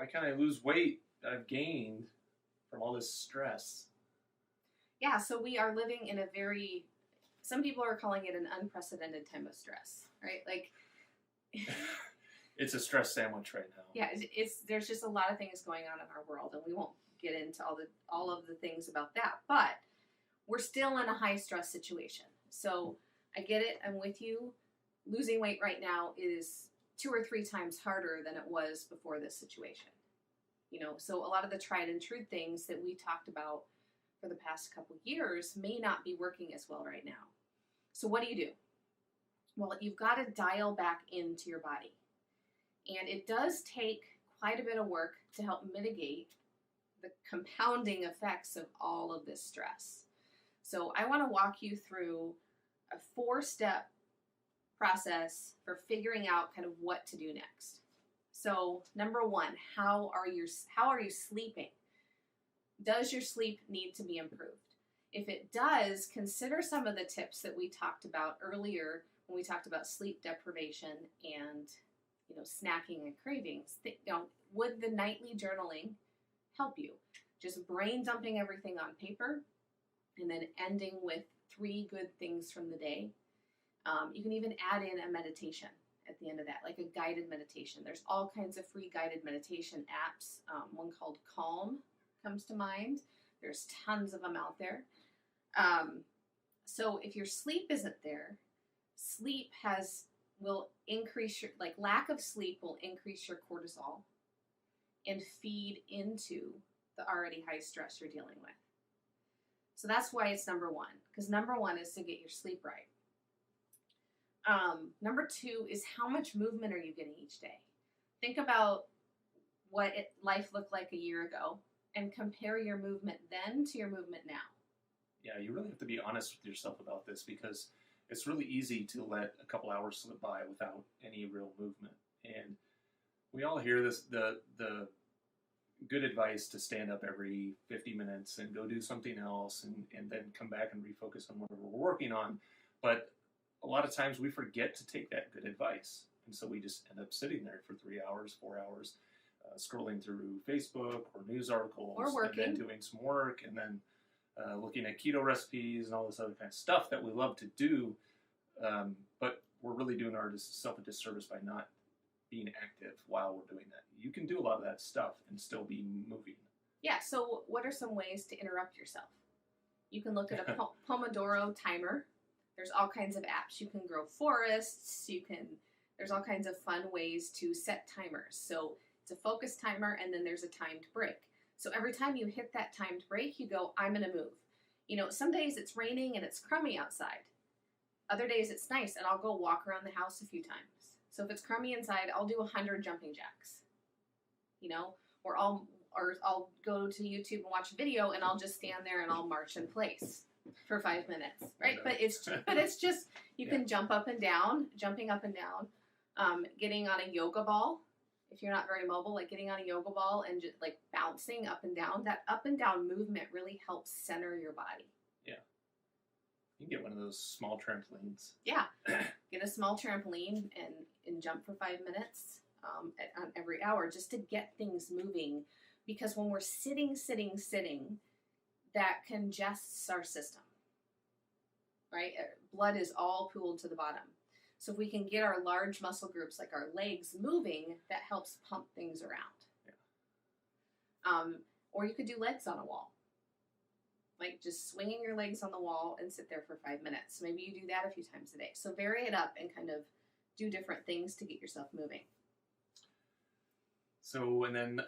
why can't I lose weight that I've gained from all this stress? Yeah, so we are living in a very, some people are calling it an unprecedented time of stress, right? Like, it's a stress sandwich right now. Yeah, there's just a lot of things going on in our world, and we won't get into all of the things about that. But we're still in a high stress situation. So I get it. I'm with you. Losing weight right now is 2 or 3 times harder than it was before this situation. So a lot of the tried and true things that we talked about for the past couple years may not be working as well right now. So what do? Well, you've got to dial back into your body. And it does take quite a bit of work to help mitigate the compounding effects of all of this stress. So I want to walk you through a 4-step process for figuring out kind of what to do next. So number 1, how are you sleeping? Does your sleep need to be improved? If it does, consider some of the tips that we talked about earlier when we talked about sleep deprivation and snacking and cravings. Would the nightly journaling help you? Just brain dumping everything on paper and then ending with 3 good things from the day. You can even add in a meditation at the end of that, like a guided meditation. There's all kinds of free guided meditation apps. One called Calm comes to mind. There's tons of them out there. So if your sleep isn't there, will increase your, lack of sleep will increase your cortisol and feed into the already high stress you're dealing with. So that's why it's number 1, because number 1 is to get your sleep right. Number 2 is how much movement are you getting each day? Think about what life looked like a year ago and compare your movement then to your movement now. Yeah, you really have to be honest with yourself about this, because it's really easy to let a couple hours slip by without any real movement. And we all hear this, the good advice to stand up every 50 minutes and go do something else and then come back and refocus on whatever we're working on. But a lot of times we forget to take that good advice. And so we just end up sitting there for 3 hours, 4 hours, scrolling through Facebook or news articles. Or working. And then doing some work, and then looking at keto recipes and all this other kind of stuff that we love to do. But we're really doing ourselves a disservice by not being active while we're doing that. You can do a lot of that stuff and still be moving. Yeah, so what are some ways to interrupt yourself? You can look at a Pomodoro timer. There's all kinds of apps. You can grow forests. There's all kinds of fun ways to set timers. So it's a focus timer, and then there's a timed break. So every time you hit that timed break, you go, I'm going to move. Some days it's raining and it's crummy outside. Other days it's nice, and I'll go walk around the house a few times. So if it's crummy inside, I'll do 100 jumping jacks. Or I'll go to YouTube and watch a video, and I'll just stand there and I'll march in place for 5 minutes, right? But it's just you can jump up and down, jumping up and down, getting on a yoga ball. If you're not very mobile, getting on a yoga ball and just bouncing up and down. That up and down movement really helps center your body. Yeah. You can get one of those small trampolines. Yeah. Get a small trampoline and jump for 5 minutes on every hour just to get things moving. Because when we're sitting, that congests our system, right? Blood is all pooled to the bottom. So if we can get our large muscle groups like our legs moving, that helps pump things around. Yeah. Or you could do legs on a wall. Just swinging your legs on the wall and sit there for 5 minutes. Maybe you do that a few times a day. So vary it up and kind of do different things to get yourself moving. So, and then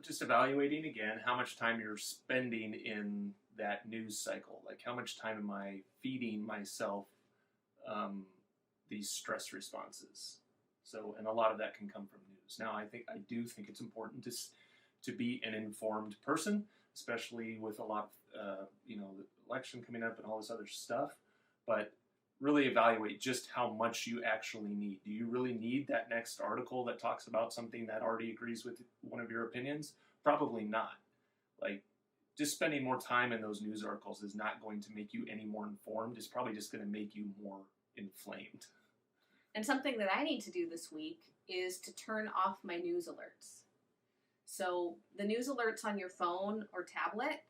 just evaluating again how much time you're spending in that news cycle. How much time am I feeding myself these stress responses? So, and a lot of that can come from news. Now, I do think it's important to be an informed person, especially with a lot of, the election coming up and all this other stuff, but really evaluate just how much you actually need. Do you really need that next article that talks about something that already agrees with one of your opinions? Probably not. Just spending more time in those news articles is not going to make you any more informed. It's probably just going to make you more inflamed. And something that I need to do this week is to turn off my news alerts. So the news alerts on your phone or tablet,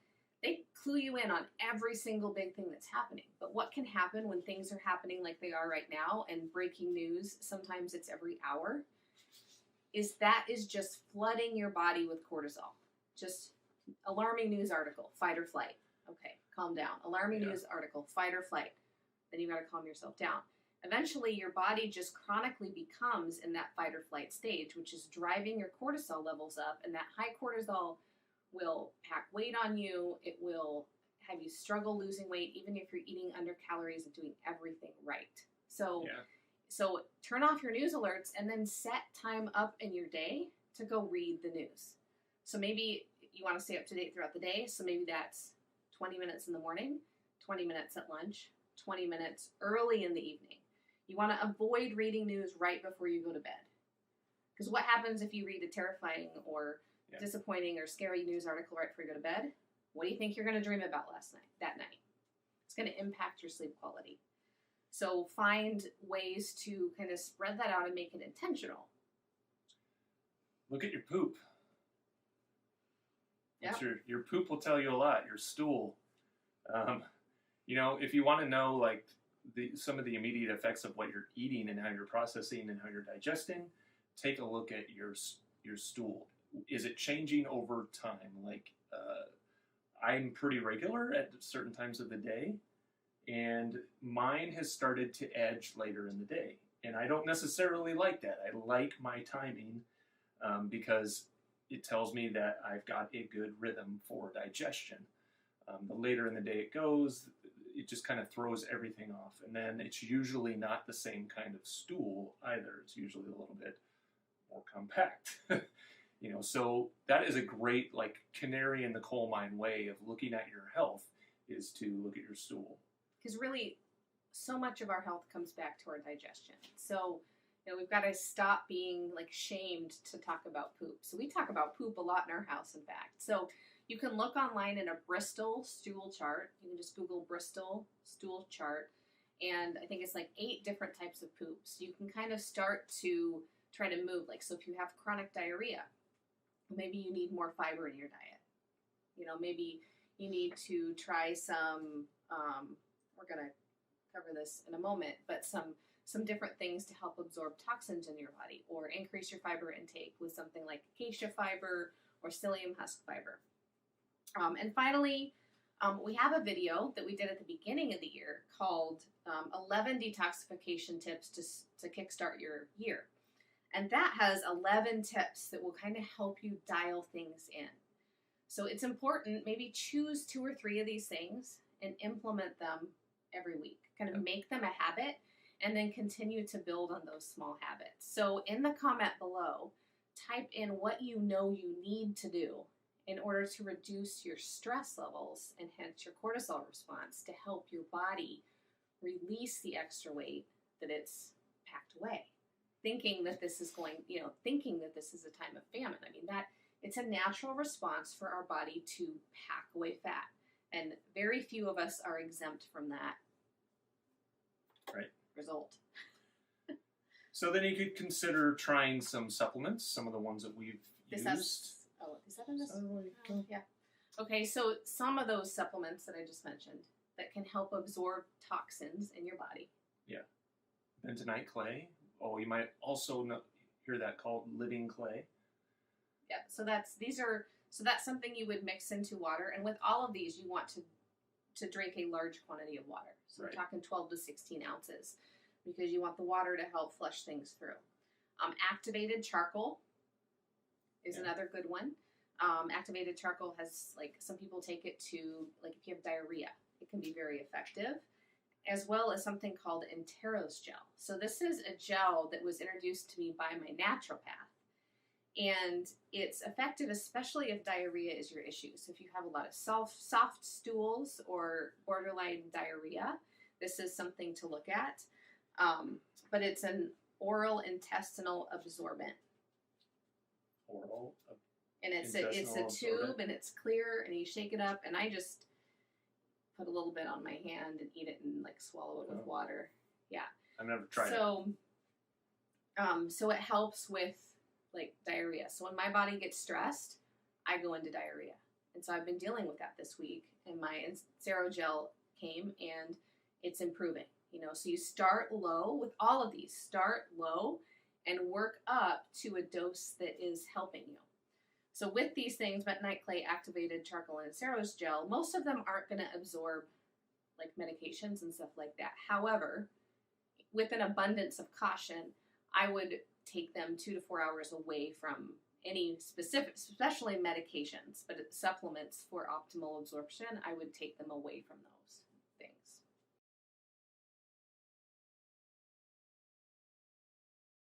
they clue you in on every single big thing that's happening. But what can happen when things are happening like they are right now and breaking news, sometimes it's every hour, is just flooding your body with cortisol. Just alarming news article, fight or flight. Okay, calm down. Alarming news article, fight or flight. Then you got to calm yourself down. Eventually, your body just chronically becomes in that fight or flight stage, which is driving your cortisol levels up. And that high cortisol will pack weight on you. It will have you struggle losing weight, even if you're eating under calories and doing everything right. So turn off your news alerts and then set time up in your day to go read the news. So maybe you want to stay up to date throughout the day. So maybe that's 20 minutes in the morning, 20 minutes at lunch, 20 minutes early in the evening. You want to avoid reading news right before you go to bed. Because what happens if you read a terrifying or disappointing or scary news article right before you go to bed? What do you think you're going to dream about that night? It's going to impact your sleep quality. So find ways to kind of spread that out and make it intentional. Look at your poop. Yep. Your poop will tell you a lot. Your stool. If you want to know like some of the immediate effects of what you're eating and how you're processing and how you're digesting, take a look at your stool. Is it changing over time? Like I'm pretty regular at certain times of the day, and mine has started to edge later in the day. And I don't necessarily like that. I like my timing because it tells me that I've got a good rhythm for digestion. The later in the day it goes, it just kind of throws everything off. And then it's usually not the same kind of stool either. It's usually a little bit more compact. So that is a great like canary in the coal mine way of looking at your health, is to look at your stool. Because really, so much of our health comes back to our digestion. So, we've got to stop being like shamed to talk about poop. So we talk about poop a lot in our house, in fact. So you can look online in a Bristol stool chart. You can just Google Bristol stool chart. And I think it's like 8 different types of poops. You can kind of start to try to move. Like, so if you have chronic diarrhea, maybe you need more fiber in your diet. Maybe you need to try some, we're going to cover this in a moment, but some different things to help absorb toxins in your body, or increase your fiber intake with something like acacia fiber or psyllium husk fiber. And finally, we have a video that we did at the beginning of the year called 11 Detoxification Tips to Kickstart Your Year. And that has 11 tips that will kind of help you dial things in. So it's important, maybe choose 2 or 3 of these things and implement them every week. Kind of make them a habit and then continue to build on those small habits. So in the comment below, type in what you know you need to do in order to reduce your stress levels and hence your cortisol response to help your body release the extra weight that it's packed away. Thinking that this is a time of famine. I mean, that it's a natural response for our body to pack away fat. And very few of us are exempt from that result. So then you could consider trying some supplements, some of the ones that we've used. Is that in this? Yeah. Okay, so some of those supplements that I just mentioned that can help absorb toxins in your body. Yeah. Bentonite clay. Oh, you might also hear that called living clay. Yeah, so that's something you would mix into water, and with all of these, you want to drink a large quantity of water. So we're talking 12 to 16 ounces, because you want the water to help flush things through. Activated charcoal is another good one. Activated charcoal has, like, some people take it to, like, if you have diarrhea, it can be very effective, as well as something called Enteros gel. So this is a gel that was introduced to me by my naturopath. And it's effective especially if diarrhea is your issue. So if you have a lot of soft stools or borderline diarrhea, this is something to look at. But it's an oral intestinal absorbent. And it's a tube, and it's clear, and you shake it up, and I just put a little bit on my hand and eat it and like swallow it with water. Yeah. I've never tried it. So it helps with like diarrhea. So when my body gets stressed, I go into diarrhea. And so I've been dealing with that this week, and my Gel came and it's improving. You know, so you start low with all of these. Start low and work up to a dose that is helping you. So with these things, bentonite clay, activated charcoal, and Gel, most of them aren't going to absorb like medications and stuff like that. However, with an abundance of caution, I would take them 2 to 4 hours away from any specific, especially medications, but supplements for optimal absorption, I would take them away from those.